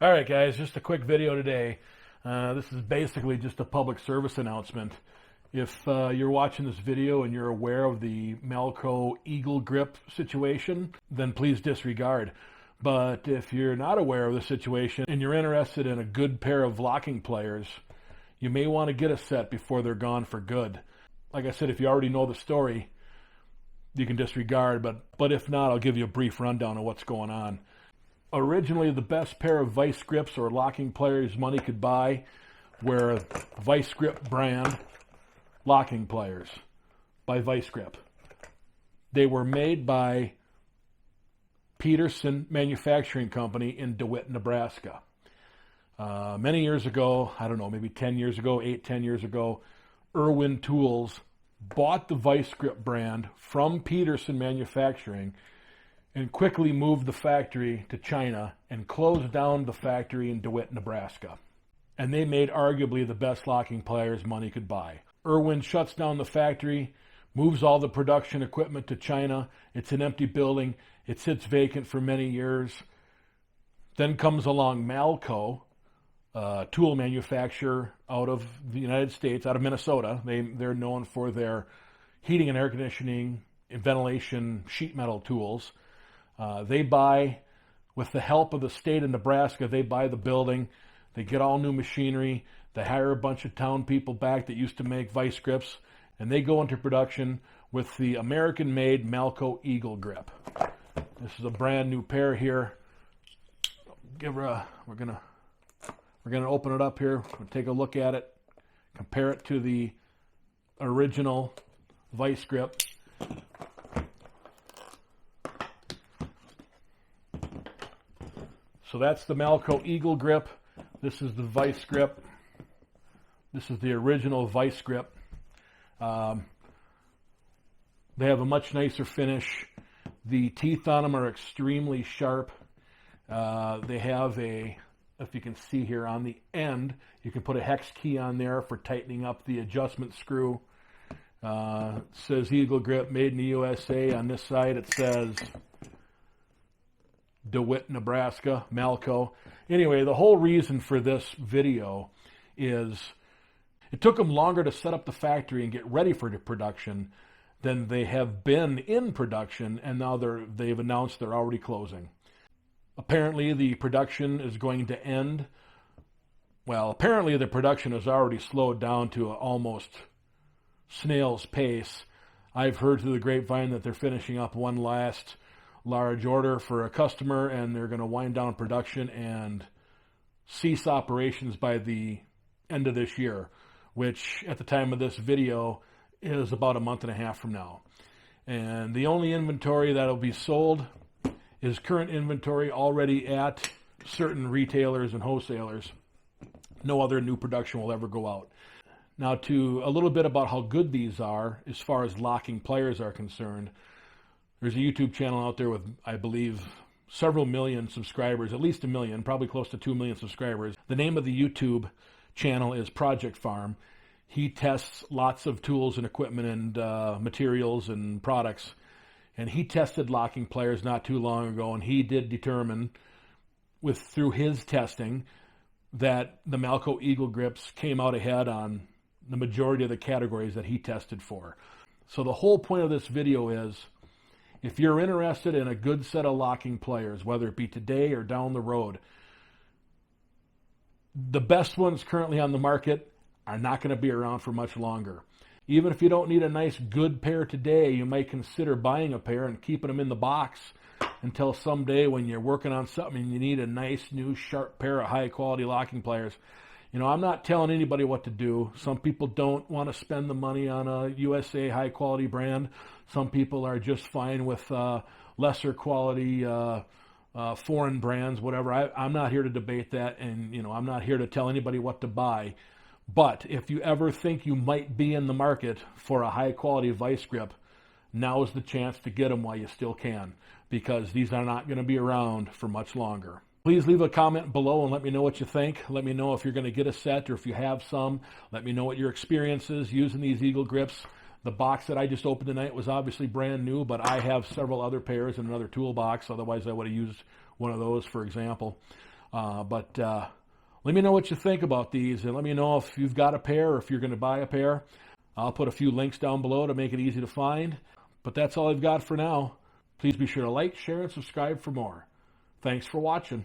All right, guys, just a quick video today. This is basically just a public service announcement. If you're watching this video and you're aware of the Malco Eagle Grip situation, then please disregard. But if you're not aware of the situation and you're interested in a good pair of locking pliers, you may want to get a set before they're gone for good. Like I said, if you already know the story, you can disregard, but if not, I'll give you a brief rundown of what's going on. Originally, the best pair of vice grips or locking pliers money could buy were Vise Grip brand locking pliers by Vise Grip. They were made by Petersen Manufacturing Company in Dewitt, Nebraska. Many years ago, I don't know, maybe 10 years ago, 10 years ago, Irwin Tools bought the Vise Grip brand from Petersen Manufacturing and quickly moved the factory to China and closed down the factory in Dewitt, Nebraska. And they made arguably the best locking pliers money could buy. Irwin shuts down the factory, moves all the production equipment to China. It's an empty building. It sits vacant for many years. Then comes along Malco, a tool manufacturer out of the United States, out of Minnesota. They're known for their heating and air conditioning and ventilation sheet metal tools. They buy, with the help of the state of Nebraska, they buy the building, they get all new machinery, they hire a bunch of town people back that used to make vice grips, and they go into production with the American-made Malco Eagle Grip. This is a brand new pair here. We're gonna open it up here, we'll take a look at it, compare it to the original Vise Grip. So that's the Malco Eagle Grip. This is the Vise Grip. This is the original Vise Grip. They have a much nicer finish. The teeth on them are extremely sharp. They have if you can see here on the end, you can put a hex key on there for tightening up the adjustment screw. It says Eagle Grip, made in the USA. On this side it says Dewitt, Nebraska, Malco. Anyway, the whole reason for this video is it took them longer to set up the factory and get ready for the production than they have been in production, and now they've announced they're already closing. Apparently the production is going to end. Well, apparently the production has already slowed down to almost snail's pace. I've heard through the grapevine that they're finishing up one last large order for a customer, and they're going to wind down production and cease operations by the end of this year, which at the time of this video is about a month and a half from now. And the only inventory that'll be sold is current inventory already at certain retailers and wholesalers. No other new production will ever go out. Now, to a little bit about how good these are as far as locking pliers are concerned, there's a YouTube channel out there with, I believe, several million subscribers, at least 1 million, probably close to 2 million subscribers. The name of the YouTube channel is Project Farm. He tests lots of tools and equipment and materials and products. And he tested locking pliers not too long ago, and he did determine, through his testing, that the Malco Eagle Grips came out ahead on the majority of the categories that he tested for. So the whole point of this video is, if you're interested in a good set of locking pliers, whether it be today or down the road, the best ones currently on the market are not going to be around for much longer. Even if you don't need a nice good pair today, you might consider buying a pair and keeping them in the box until someday when you're working on something and you need a nice new sharp pair of high quality locking pliers. You know, I'm not telling anybody what to do. Some people don't want to spend the money on a USA high quality brand. Some people are just fine with lesser quality foreign brands, whatever. I'm not here to debate that, and I'm not here to tell anybody what to buy. But if you ever think you might be in the market for a high quality Vise Grip, now is the chance to get them while you still can, because these are not going to be around for much longer. Please leave a comment below and let me know what you think. Let me know if you're going to get a set or if you have some. Let me know what your experience is using these Eagle Grips. The box that I just opened tonight was obviously brand new, but I have several other pairs in another toolbox. Otherwise, I would have used one of those, for example. But let me know what you think about these, and let me know if you've got a pair or if you're going to buy a pair. I'll put a few links down below to make it easy to find. But that's all I've got for now. Please be sure to like, share, and subscribe for more. Thanks for watching.